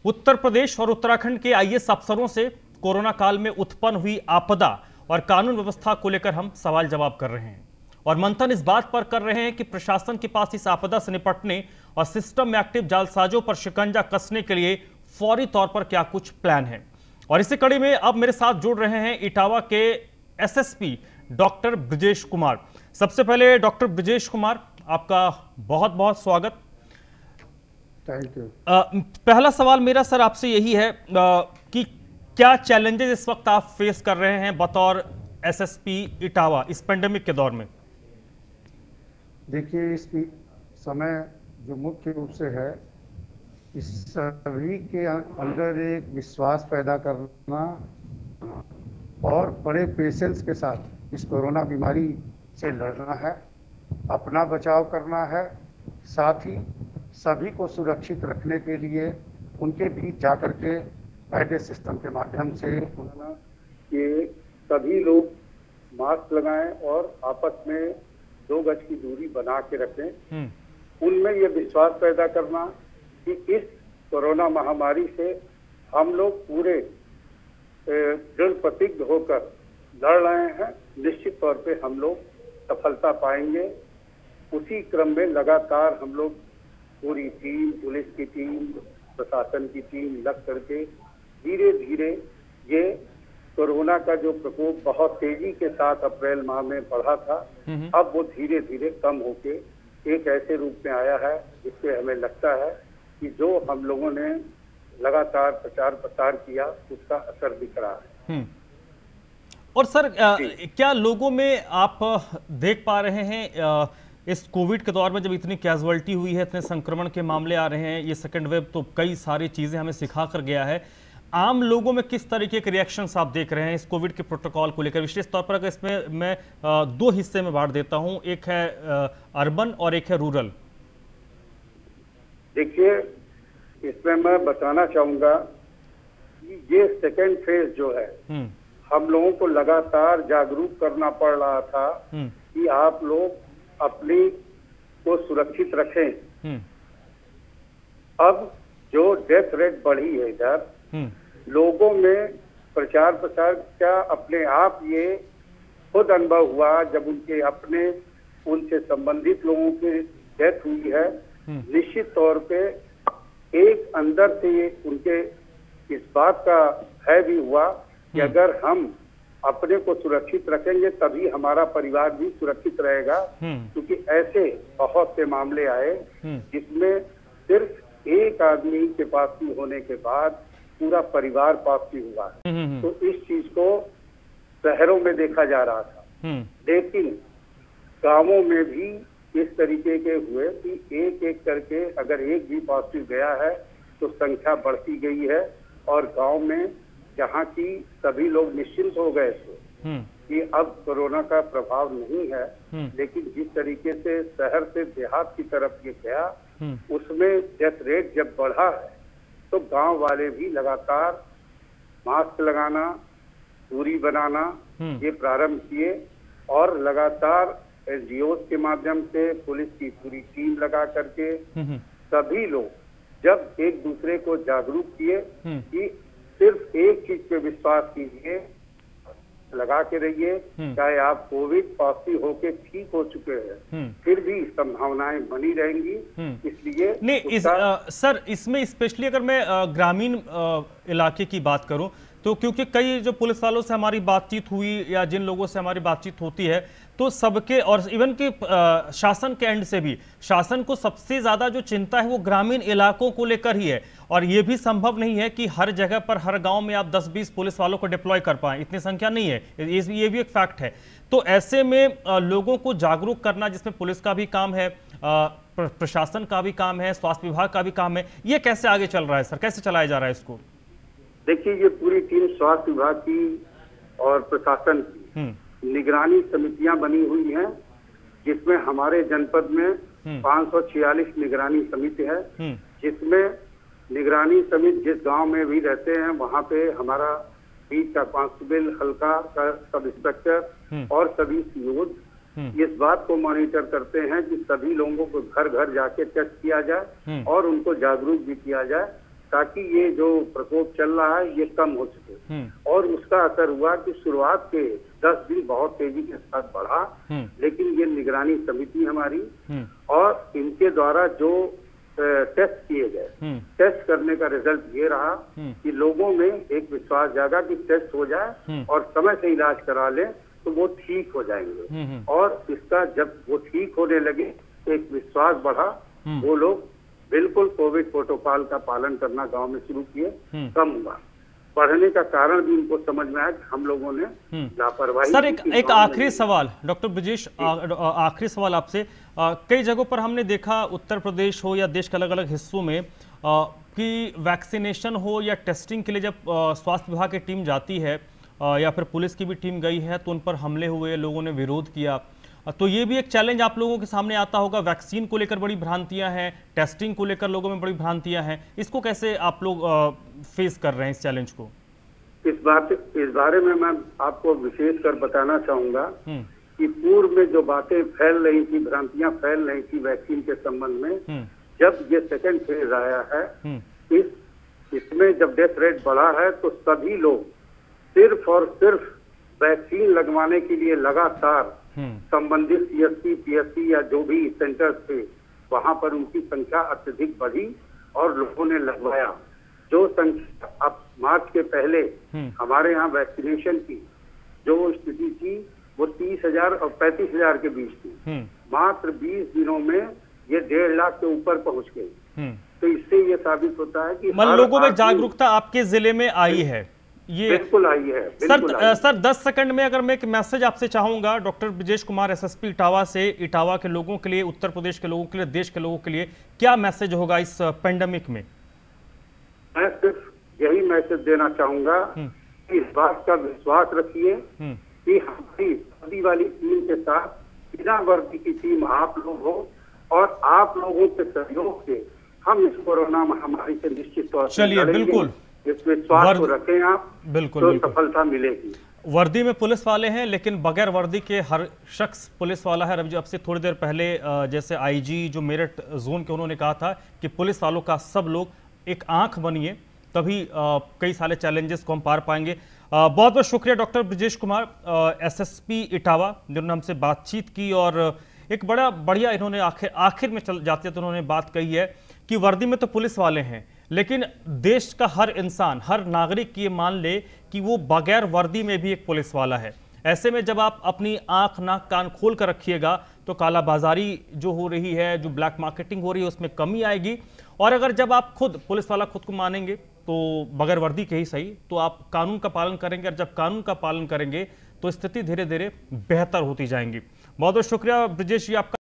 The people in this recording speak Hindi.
उत्तर प्रदेश और उत्तराखंड के आईएएस अफसरों से कोरोना काल में उत्पन्न हुई आपदा और कानून व्यवस्था को लेकर हम सवाल जवाब कर रहे हैं और मंथन इस बात पर कर रहे हैं कि प्रशासन के पास इस आपदा से निपटने और सिस्टम में एक्टिव जालसाजों पर शिकंजा कसने के लिए फौरी तौर पर क्या कुछ प्लान है। और इसी कड़ी में अब मेरे साथ जुड़ रहे हैं इटावा के एसएसपी डॉक्टर ब्रजेश कुमार। सबसे पहले डॉक्टर ब्रजेश कुमार, आपका बहुत बहुत स्वागत। Thank you. पहला सवाल मेरा सर आपसे यही है कि क्या चैलेंजेस इस वक्त आप फेस कर रहे हैं बतौर एसएसपी इटावा इस पेंडेमिक के दौर में? देखिए, इस समय जो मुख्य रूप से है, इस सभी के अंदर एक विश्वास पैदा करना और बड़े पेशेंस के साथ इस कोरोना बीमारी से लड़ना है, अपना बचाव करना है, साथ ही सभी को सुरक्षित रखने के लिए उनके बीच जाकर के बैठे सिस्टम के माध्यम से कि सभी लोग मास्क लगाएं और आपस में 2 गज की दूरी बना के रखें। उनमें यह विश्वास पैदा करना कि इस कोरोना महामारी से हम लोग पूरे दृढ़ प्रतिज्ञ होकर लड़ रहे हैं। निश्चित तौर पे हम लोग सफलता पाएंगे। उसी क्रम में लगातार हम लोग पूरी टीम, पुलिस की टीम, प्रशासन की टीम लग करके धीरे धीरे ये कोरोना का जो प्रकोप बहुत तेजी के साथ अप्रैल माह में बढ़ा था, अब वो धीरे धीरे कम होके एक ऐसे रूप में आया है जिससे हमें लगता है कि जो हम लोगों ने लगातार प्रचार प्रसार किया उसका असर दिख रहा है। और सर क्या लोगों में आप देख पा रहे हैं इस कोविड के दौर में जब इतनी कैजुअलिटी हुई है, इतने संक्रमण के मामले आ रहे हैं, ये सेकंड वेव तो कई सारी चीजें हमें सिखा कर गया है, आम लोगों में किस तरीके के रिएक्शंस आप देख रहे हैं इस कोविड के प्रोटोकॉल को लेकर? विशेष तौर पर अगर इसमें मैं 2 हिस्से में बांट देता हूं, एक है अर्बन और एक है रूरल। देखिए, इसमें मैं बताना चाहूंगा कि ये सेकेंड फेज जो है, हम लोगों को लगातार जागरूक करना पड़ रहा था कि आप लोग अपनी को सुरक्षित रखें। अब जो डेथ रेट बढ़ी है इधर, लोगों में प्रचार प्रसार का अपने आप ये खुद अनुभव हुआ जब उनके अपने उनसे संबंधित लोगों की डेथ हुई है। निश्चित तौर पे एक अंदर से ये उनके इस बात का भय भी हुआ कि अगर हम अपने को सुरक्षित रखेंगे तभी हमारा परिवार भी सुरक्षित रहेगा, क्योंकि ऐसे बहुत से मामले आए जिसमें सिर्फ एक आदमी के पॉजिटिव होने के बाद पूरा परिवार पॉजिटिव हुआ है। तो इस चीज को शहरों में देखा जा रहा था, लेकिन गांवों में भी इस तरीके के हुए कि एक एक करके अगर एक भी पॉजिटिव गया है तो संख्या बढ़ती गई है। और गांव में जहाँ की सभी लोग निश्चिंत हो गए थे कि अब कोरोना का प्रभाव नहीं है, लेकिन जिस तरीके से शहर से देहात की तरफ ये गया, उसमें डेथ रेट जब बढ़ा है तो गांव वाले भी लगातार मास्क लगाना, दूरी बनाना ये प्रारंभ किए और लगातार एनजीओ के माध्यम से पुलिस की पूरी टीम लगा करके सभी लोग जब एक दूसरे को जागरूक किए कि सिर्फ एक चीज पे विश्वास कीजिए, लगा के रहिए, चाहे आप कोविड पॉजिटिव होके ठीक हो चुके हैं फिर भी संभावनाएं बनी रहेंगी। इसलिए नहीं सर, इसमें स्पेशली अगर मैं ग्रामीण इलाके की बात करूं तो क्योंकि कई जो पुलिस वालों से हमारी बातचीत हुई या जिन लोगों से हमारी बातचीत होती है तो सबके और इवन कि शासन के एंड से भी शासन को सबसे ज्यादा जो चिंता है वो ग्रामीण इलाकों को लेकर ही है। और ये भी संभव नहीं है कि हर जगह पर हर गांव में आप 10-20 पुलिस वालों को डिप्लॉय कर पाएं, इतनी संख्या नहीं है, ये भी एक फैक्ट है। तो ऐसे में लोगों को जागरूक करना, जिसमें पुलिस का भी काम है, प्रशासन का भी काम है, स्वास्थ्य विभाग का भी काम है, ये कैसे आगे चल रहा है सर, कैसे चलाया जा रहा है इसको? देखिए, ये पूरी टीम स्वास्थ्य विभाग की और प्रशासन की निगरानी समितियां बनी हुई हैं, जिसमें हमारे जनपद में 546 निगरानी समिति है, जिसमें निगरानी समिति जिस गांव में भी रहते हैं वहां पे हमारा बीच का कांस्टेबल, हल्का का सब इंस्पेक्टर और सभी सीओ इस बात को मॉनिटर करते हैं कि सभी लोगों को घर घर जाके टेस्ट किया जाए और उनको जागरूक भी किया जाए, ताकि ये जो प्रकोप चल रहा है ये कम हो सके। और उसका असर हुआ कि शुरुआत के 10 दिन बहुत तेजी के साथ बढ़ा, लेकिन ये निगरानी समिति हमारी और इनके द्वारा जो टेस्ट किए गए, टेस्ट करने का रिजल्ट ये रहा कि लोगों में एक विश्वास जागा कि टेस्ट हो जाए और समय से इलाज करा लें तो वो ठीक हो जाएंगे। और इसका जब वो ठीक होने लगे एक विश्वास बढ़ा, वो लोग बिल्कुल कोविड प्रोटोकॉल का पालन करना गांव में शुरू किए। कम हुआ, बढ़ने का कारण भी इनको समझ में आया कि हम लोगों ने लापरवाही। सर एक आखिरी सवाल डॉक्टर ब्रजेश, आखिरी सवाल आपसे। कई जगहों पर हमने देखा, उत्तर प्रदेश हो या देश के अलग अलग हिस्सों में, कि वैक्सीनेशन हो या टेस्टिंग के लिए जब स्वास्थ्य विभाग की टीम जाती है या फिर पुलिस की भी टीम गई है तो उन पर हमले हुए, लोगों ने विरोध किया। तो ये भी एक चैलेंज आप लोगों के सामने आता होगा। वैक्सीन को लेकर बड़ी भ्रांतियां हैं, टेस्टिंग को लेकर लोगों में बड़ी भ्रांतियां हैं, इसको कैसे आप लोग फेस कर रहे हैं इस चैलेंज को? इस बारे में मैं आपको विशेष कर बताना चाहूंगा कि पूर्व में जो बातें फैल रही थी, भ्रांतियां फैल रही थी वैक्सीन के संबंध में, जब ये सेकेंड फेज आया है, इसमें जब डेथ रेट बढ़ा है तो सभी लोग सिर्फ और सिर्फ वैक्सीन लगवाने के लिए लगातार संबंधित सीएसपी, पीएससी या जो भी सेंटर्स थे वहां पर उनकी संख्या अत्यधिक बढ़ी और लोगों ने लगवाया। जो संख्या अब मार्च के पहले हमारे यहाँ वैक्सीनेशन की जो स्थिति थी वो 30,000 और 35,000 के बीच थी, मात्र 20 दिनों में ये 1.5 लाख के ऊपर पहुंच गई। तो इससे ये साबित होता है कि लोगों में जागरूकता आपके जिले में आई है। ये बिल्कुल आई है। सर 10 सेकंड में अगर मैं एक मैसेज आपसे चाहूंगा डॉक्टर ब्रजेश कुमार, एसएसपी इटावा से, इटावा के लोगों के लिए, उत्तर प्रदेश के लोगों के लिए, देश के लोगों के लिए क्या मैसेज होगा इस पेंडेमिक में? मैं सिर्फ यही मैसेज देना चाहूंगा कि इस बात का विश्वास रखिए कि हमारी वर्दी वाली टीम के साथ बिना वर्दी की टीम आप लोग हो और आप लोगों के सहयोग से हम इस कोरोना महामारी से निश्चित तौर से चलिए, बिल्कुल इस विश्वास को रखें आप, बिल्कुल तो सफलता मिलेगी। वर्दी में पुलिस वाले हैं लेकिन बगैर वर्दी के हर शख्स पुलिस वाला है। अब से थोड़ी देर पहले जैसे आईजी जो मेरठ जोन के, उन्होंने कहा था कि पुलिस वालों का सब लोग एक आंख बनिए, तभी कई सारे चैलेंजेस को हम पार पाएंगे। बहुत बहुत शुक्रिया डॉक्टर ब्रजेश कुमार, एसएसपी इटावा, जिन्होंने हमसे बातचीत की और एक बड़ा बढ़िया इन्होंने आखिर में चल जाते तो उन्होंने बात कही है कि वर्दी में तो पुलिस वाले हैं लेकिन देश का हर इंसान, हर नागरिक ये मान ले कि वो बगैर वर्दी में भी एक पुलिस वाला है। ऐसे में जब आप अपनी आंख नाक कान खोल कर रखिएगा तो कालाबाजारी जो हो रही है, जो ब्लैक मार्केटिंग हो रही है, उसमें कमी आएगी। और अगर जब आप खुद पुलिस वाला खुद को मानेंगे तो बगैर वर्दी के ही सही, तो आप कानून का पालन करेंगे और जब कानून का पालन करेंगे तो स्थिति धीरे धीरे बेहतर होती जाएंगी। बहुत बहुत शुक्रिया ब्रजेश जी आपका।